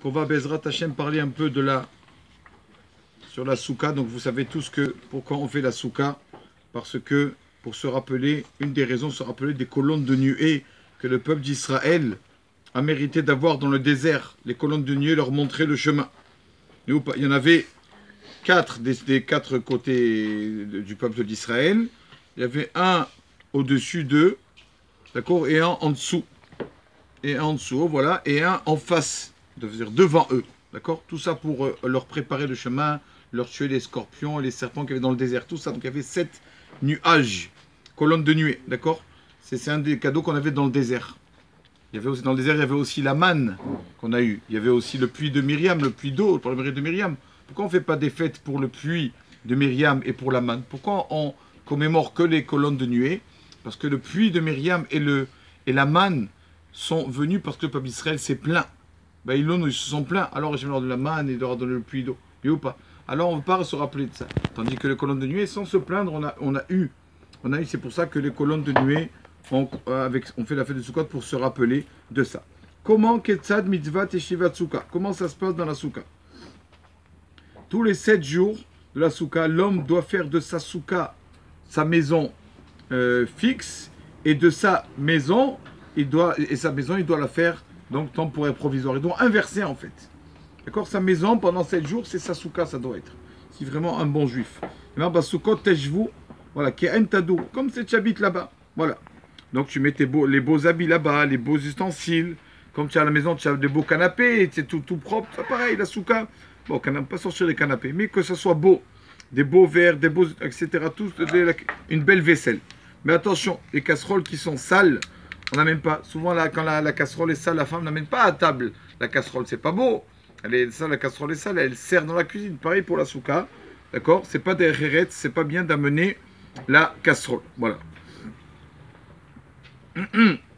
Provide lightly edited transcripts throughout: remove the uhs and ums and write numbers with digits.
Donc on va Bezrat Hashem parler un peu sur la souka. Donc vous savez tous pourquoi on fait la souka. Parce que pour se rappeler, une des raisons, se rappeler des colonnes de nuée que le peuple d'Israël a mérité d'avoir dans le désert. Les colonnes de nuée leur montraient le chemin. Il y en avait 4 des 4 côtés du peuple d'Israël. Il y avait un au-dessus d'eux, d'accord, et un en dessous. Et un en dessous, voilà, et un en face, c'est-à-dire devant eux, d'accord. Tout ça pour leur préparer le chemin, leur tuer les scorpions et les serpents qu'il y avait dans le désert, tout ça. Donc il y avait 7 nuages, colonnes de nuée, d'accord. C'est un des cadeaux qu'on avait dans le désert. Il y avait aussi, dans le désert, il y avait aussi la manne qu'on a eue. Il y avait aussi le puits de Myriam, le puits d'eau pour le mérite de Myriam. Pourquoi on ne fait pas des fêtes pour le puits de Myriam et pour la manne? Pourquoi on commémore que les colonnes de nuée? Parce que le puits de Myriam et la manne sont venus parce que le peuple d'Israël s'est plaint. Ben, ils se sont plaints. Alors j'ai leur de la manne et leur donné le puits d'eau. Oui ou pas? Alors on ne veut pas se rappeler de ça. Tandis que les colonnes de nuée, sans se plaindre, on a eu. C'est pour ça que les colonnes de nuée, on fait la fête de Sukkot pour se rappeler de ça. Comment Ketzad Mitzvah Teshivat Sukkah? Comment ça se passe dans la Sukkah? Tous les 7 jours de la Sukkah, l'homme doit faire de sa Sukkah sa maison fixe, et de sa maison, il doit la faire donc temporaire, provisoire. Il doit inverser en fait. D'accord? Sa maison pendant 7 jours, c'est sa Sukkah, ça doit être. C'est vraiment un bon juif. Sukkot Teshvu, voilà, Ke'en Tadou, comme c'est tu habites là-bas. Voilà. Donc tu mets les beaux habits là-bas, les beaux ustensiles. Comme tu es à la maison, tu as des beaux canapés, c'est tout propre. C'est pareil, la Sukkah. Bon, pas sortir les canapés, mais que ça soit beau. Des beaux verres, des beaux, etc. Une belle vaisselle. Mais attention, les casseroles qui sont sales, on n'amène pas. Souvent, quand la casserole est sale, la femme n'amène pas à table. La casserole, c'est pas beau. La casserole est sale, elle sert dans la cuisine. Pareil pour la Sukkah. D'accord? C'est pas des rérettes, c'est pas bien d'amener la casserole. Voilà.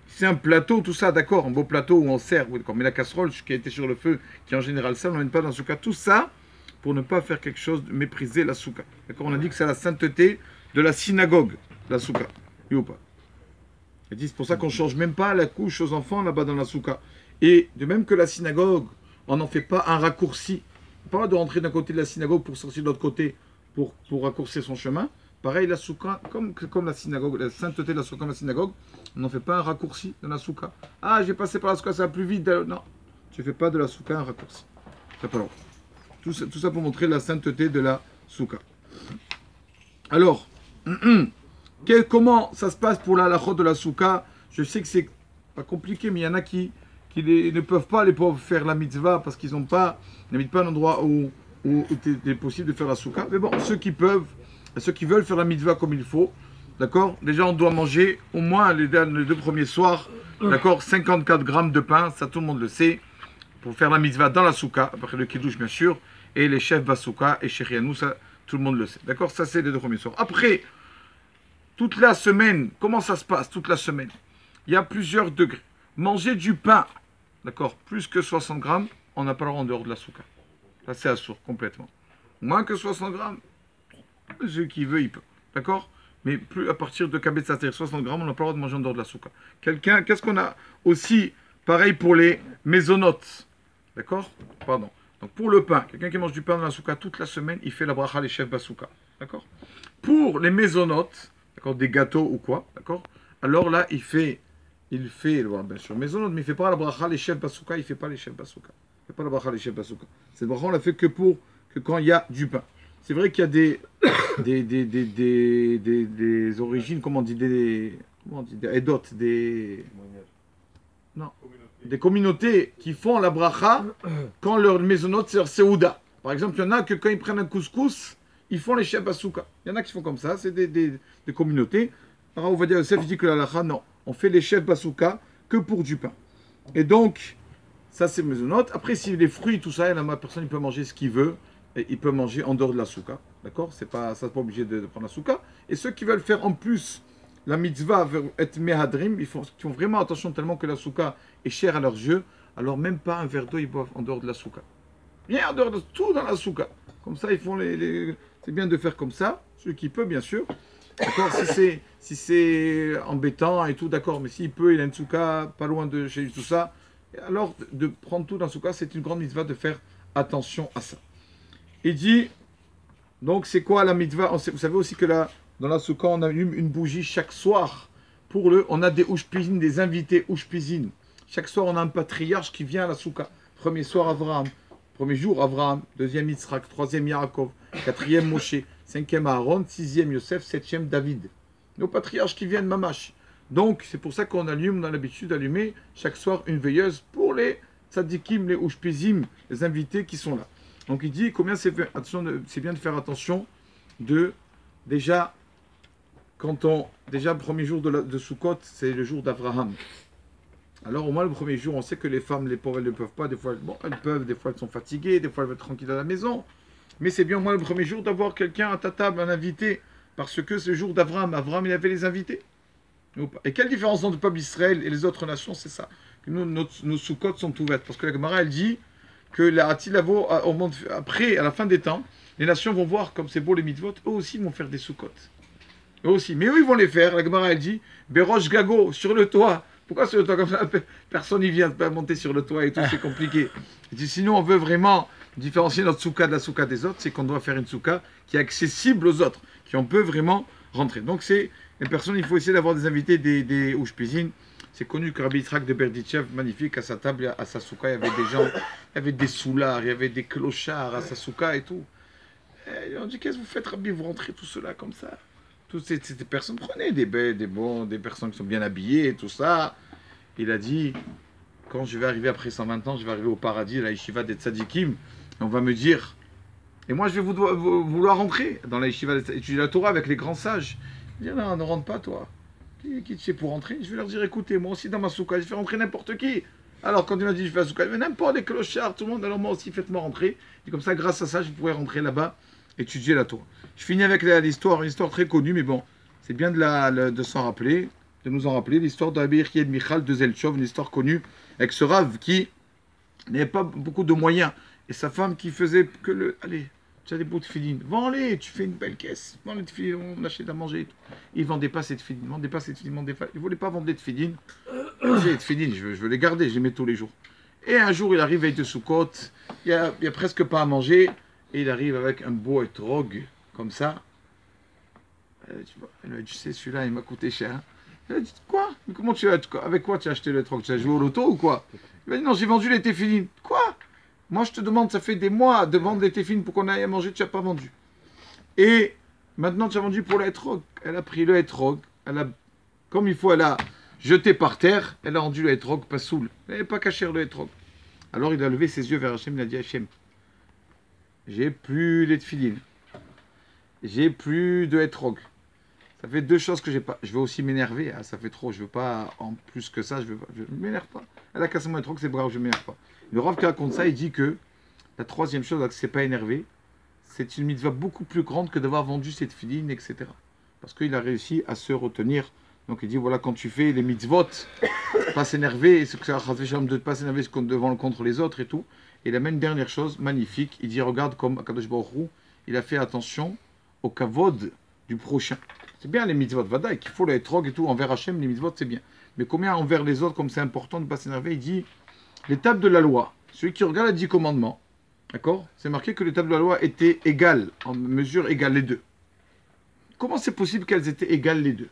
C'est un plateau, tout ça, d'accord, un beau plateau où on sert, d'accord, mais la casserole qui a été sur le feu, qui est en général ça, on n'emmène pas dans la Sukkah. Tout ça pour ne pas faire quelque chose de mépriser la Sukkah. D'accord, on a dit que c'est la sainteté de la synagogue, la Sukkah. Oui ou pas? C'est pour ça qu'on ne change même pas la couche aux enfants là-bas dans la Sukkah. Et de même que la synagogue, on n'en fait pas un raccourci. Pas de rentrer d'un côté de la synagogue pour sortir de l'autre côté pour raccourcir son chemin. Pareil, la Sukkah, comme la synagogue, la sainteté de la Sukkah comme la synagogue, on n'en fait pas un raccourci dans la Sukkah. Ah, j'ai passé par la Sukkah, ça va plus vite. Non, tu ne fais pas de la Sukkah un raccourci. C'est pas long. Tout ça pour montrer la sainteté de la Sukkah. Alors, comment ça se passe pour la halachot de la Sukkah? Je sais que c'est pas compliqué, mais il y en a qui ne peuvent pas, les pauvres, faire la mitzvah parce qu'ils n'habitent pas un endroit où il est possible de faire la Sukkah. Mais bon, ceux qui veulent faire la mitzvah comme il faut, d'accord? Déjà, on doit manger au moins les 2 premiers soirs, d'accord? 54 grammes de pain, ça tout le monde le sait, pour faire la mitzvah dans la Sukkah, après le kiddush bien sûr, et les chefs Basouka et Shérianou, ça tout le monde le sait, d'accord? Ça c'est les 2 premiers soirs. Après, toute la semaine, comment ça se passe toute la semaine? Il y a plusieurs degrés. Manger du pain, d'accord? Plus que 60 grammes, on n'a pas le droit en dehors de la Sukkah. Ça c'est assourd, complètement. Moins que 60 grammes, celui qui veut, il peut. D'accord? Mais plus à partir de Kabetz, c'est-à-dire 60 grammes, on n'a pas le droit de manger en dehors de la Sukkah. Qu'est-ce qu'on a aussi? Pareil pour les mésonotes. D'accord? Pardon. Donc pour le pain, quelqu'un qui mange du pain dans la Sukkah toute la semaine, il fait la bracha les chefs Basouka. D'accord? Pour les mésonotes, d'accord, des gâteaux ou quoi, d'accord? Alors là, il fait bien sûr mésonotes, mais il ne fait pas la bracha les chefs Basouka, il ne fait pas les chefs Basouka. Il ne fait pas la bracha les chefs Basouka. Cette bracha, on la fait que quand il y a du pain. C'est vrai qu'il y a des origines, comment on dit, des edotes, des communautés qui font la bracha quand leur mésonote c'est leur seouda. Par exemple, il y en a que quand ils prennent un couscous, ils font les chefs Basouka. Il y en a qui font comme ça, c'est des communautés. Alors on va dire, Yosef dit que la halakha, non, on fait les chefs Basouka que pour du pain. Et donc, ça c'est mésonote. Après, si les fruits, tout ça, la personne il peut manger ce qu'il veut. Et il peut manger en dehors de la Sukkah, d'accord? Ça n'est pas obligé de prendre la Sukkah. Et ceux qui veulent faire en plus la mitzvah, être mehadrim, ils font vraiment attention tellement que la Sukkah est chère à leurs yeux, alors même pas un verre d'eau, ils boivent en dehors de la Sukkah. Bien en dehors de tout dans la Sukkah. Comme ça, ils font c'est bien de faire comme ça, celui qui peut, bien sûr. D'accord? Si c'est embêtant et tout, d'accord, mais s'il peut, il a une Sukkah pas loin de chez lui, tout ça, Et alors, de prendre tout dans ce cas, c'est une grande mitzvah de faire attention à ça. Il dit, donc c'est quoi la mitzvah? Vous savez aussi que là, dans la soukha, on allume une bougie chaque soir. On a des oushpizin, des invités oushpizin. Chaque soir, on a un patriarche qui vient à la soukha. Premier soir, Abraham. Premier jour, Abraham. Deuxième, Yitzhak. Troisième, Yaakov. Quatrième, Moshe. Cinquième, Aaron. Sixième, Yosef. Septième, David. Nos patriarches qui viennent, Mamash. Donc, c'est pour ça qu'on allume, on a l'habitude d'allumer chaque soir une veilleuse pour les tzadikim, les oushpizim, les invités qui sont là. Donc, il dit combien c'est bien de faire attention déjà, déjà le premier jour de Sukkot, c'est le jour d'Abraham. Alors, au moins, le premier jour, on sait que les femmes, les pauvres, elles ne peuvent pas. Des fois, elles peuvent, des fois, elles sont fatiguées, des fois, elles veulent être tranquilles à la maison. Mais c'est bien, au moins, le premier jour, d'avoir quelqu'un à ta table, un invité, parce que c'est le jour d'Abraham. Abraham, il avait les invités. Et quelle différence entre le peuple d'Israël et les autres nations? C'est ça. Que nos Sukkot sont ouvertes. Parce que la Gemara, elle dit que la Hatilavo, après, à la fin des temps, les nations vont voir comme c'est beau les mitzvot, eux aussi vont faire des Sukkot. Eux aussi. Mais eux, ils vont les faire. La Gemara, elle dit, Berosh Gago, sur le toit. Pourquoi sur le toit comme ça? Personne n'y vient pas monter sur le toit et tout, c'est compliqué. Elle dit, sinon, on veut vraiment différencier notre soukha de la soukha des autres, c'est qu'on doit faire une soukha qui est accessible aux autres, qui on peut vraiment rentrer. Donc, c'est une personne, il faut essayer d'avoir des invités, des oushpizin. C'est connu que Rabbi Yitzhak de Berditchev, magnifique, à sa table, à sa soukha, il y avait des gens, il y avait des soulards, il y avait des clochards à sa soukha et tout. Et on dit, qu'est-ce que vous faites, Rabbi? Vous rentrez tout cela comme ça? Toutes ces personnes, prenez des bêtes, des personnes qui sont bien habillées et tout ça. Il a dit, quand je vais arriver après 120 ans, je vais arriver au paradis, la yeshiva des tzadikim, on va me dire, et moi je vais vouloir rentrer dans la yeshiva, étudier la Torah avec les grands sages. Il dit, non, ne rentre pas toi. Qui tu sais pour rentrer? Je vais leur dire, écoutez, moi aussi dans ma soukha, je fais rentrer n'importe qui. Alors quand il m'a dit, je fais la soukha, mais n'importe les clochards, tout le monde, alors moi aussi faites-moi rentrer. Et comme ça, grâce à ça, je pourrais rentrer là-bas, étudier la Torah. Je finis avec l'histoire, une histoire très connue, mais bon, c'est bien de s'en rappeler, de nous en rappeler, l'histoire d'Abi Yechiel Michal de Zelchov, une histoire connue, avec ce rave qui n'avait pas beaucoup de moyens, et sa femme qui faisait que allez, tu as des bouts de filines, vends-les, tu fais une belle caisse, vends les de filines, on achète à manger et tout. Il ne vendait pas cette filine, il ne voulait pas vendre des filines, ces filines, je veux les garder, je les mets tous les jours. Et un jour, il arrive avec de Sukkot, il n'y a presque pas à manger, et il arrive avec un beau etrog, comme ça. Tu sais, celui-là, il m'a coûté cher. Il a dit, quoi? Mais comment avec quoi tu as acheté l'etrog? Tu as joué au loto ou quoi? Il m'a dit, non, j'ai vendu les téfilines. Quoi? Moi, je te demande, ça fait des mois de vendre les téfilines pour qu'on aille à manger, tu n'as pas vendu. Et maintenant, tu as vendu pour l'etrog. Elle a pris le etrog, comme il faut, elle a jeté par terre, elle a rendu le etrog pas soul. Elle n'avait pas caché le etrog. Alors, il a levé ses yeux vers Hachem, il a dit, Hachem, j'ai plus les tefilines. J'ai plus de etrog. Ça fait deux choses que j'ai pas. Je vais aussi m'énerver. Ah, ça fait trop. Je veux pas en plus que ça. Je m'énerve pas. Elle a cassé mon etrog, c'est brave, je m'énerve pas. Le Rav qui raconte ça, il dit que la troisième chose, que c'est pas énervé, c'est une mitzvah beaucoup plus grande que d'avoir vendu cette filine, etc. Parce qu'il a réussi à se retenir. Donc il dit voilà, quand tu fais les mitzvot, pas s'énerver, et ce que ça a de ne pas s'énerver devant contre les autres et tout. Et la même dernière chose, magnifique, il dit regarde comme Akadosh Baruch Hu, il a fait attention au kavod du prochain. C'est bien les mitzvot, vadaï, qu'il faut les etrog et tout, envers Hachem, les mitzvot c'est bien. Mais combien envers les autres, comme c'est important de ne pas s'énerver, il dit l'étape de la loi, celui qui regarde les 10 commandements, d'accord? C'est marqué que l'étape de la loi était égale, en mesure égale les deux. Comment c'est possible qu'elles étaient égales les deux?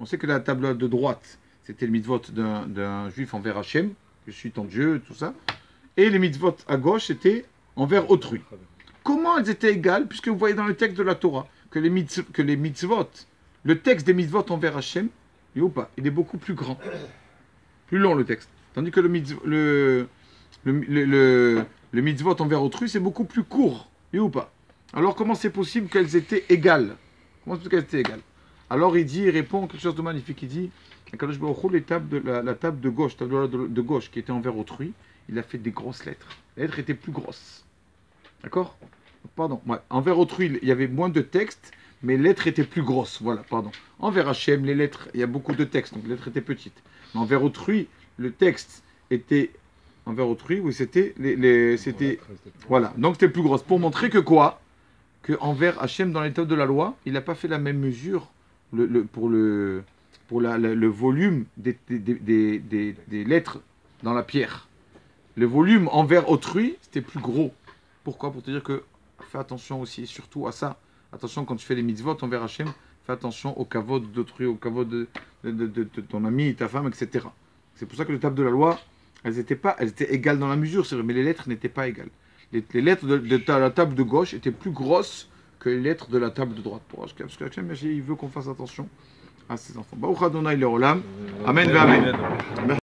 On sait que la table de droite, c'était le mitzvot d'un juif envers Hachem, je suis ton Dieu, tout ça. Et les mitzvot à gauche, c'était envers autrui. Comment elles étaient égales? Puisque vous voyez dans le texte de la Torah que les mitzvot, le texte des mitzvot envers Hachem, il est beaucoup plus grand, plus long le texte. Tandis que le mitzvot envers autrui, c'est beaucoup plus court, ou pas? Alors comment c'est possible qu'elles étaient égales? Comment c'est possible qu'elles étaient égales? Alors il répond quelque chose de magnifique, il dit, la table de gauche, de gauche qui était envers autrui, il a fait des grosses lettres. Les lettres étaient plus grosses. D'accord? Pardon. Ouais. Envers autrui, il y avait moins de texte, mais les lettres étaient plus grosses. Voilà, pardon. Envers Hachem, les lettres, il y a beaucoup de texte, donc les lettres étaient petites. Mais envers autrui, le texte était... Envers autrui, oui, c'était... c'était... Voilà, donc c'était plus grosse. Pour montrer que quoi? Que envers Hachem, dans l'état de la loi, il n'a pas fait la même mesure pour le volume des lettres dans la pierre. le volume envers autrui, c'était plus gros. Pourquoi? Pour te dire que fais attention aussi, et surtout à ça. Attention quand tu fais les mitzvot envers Hachem, fais attention au kavod d'autrui, au kavod de ton ami, ta femme, etc. C'est pour ça que les tables de la loi, elles étaient égales dans la mesure, c'est vrai, mais les lettres n'étaient pas égales. Les lettres de la table de gauche étaient plus grosses que les lettres de la table de droite. Parce que Hachem, il veut qu'on fasse attention à ses enfants. Baruch Adonai Leolam. Amen ve amen.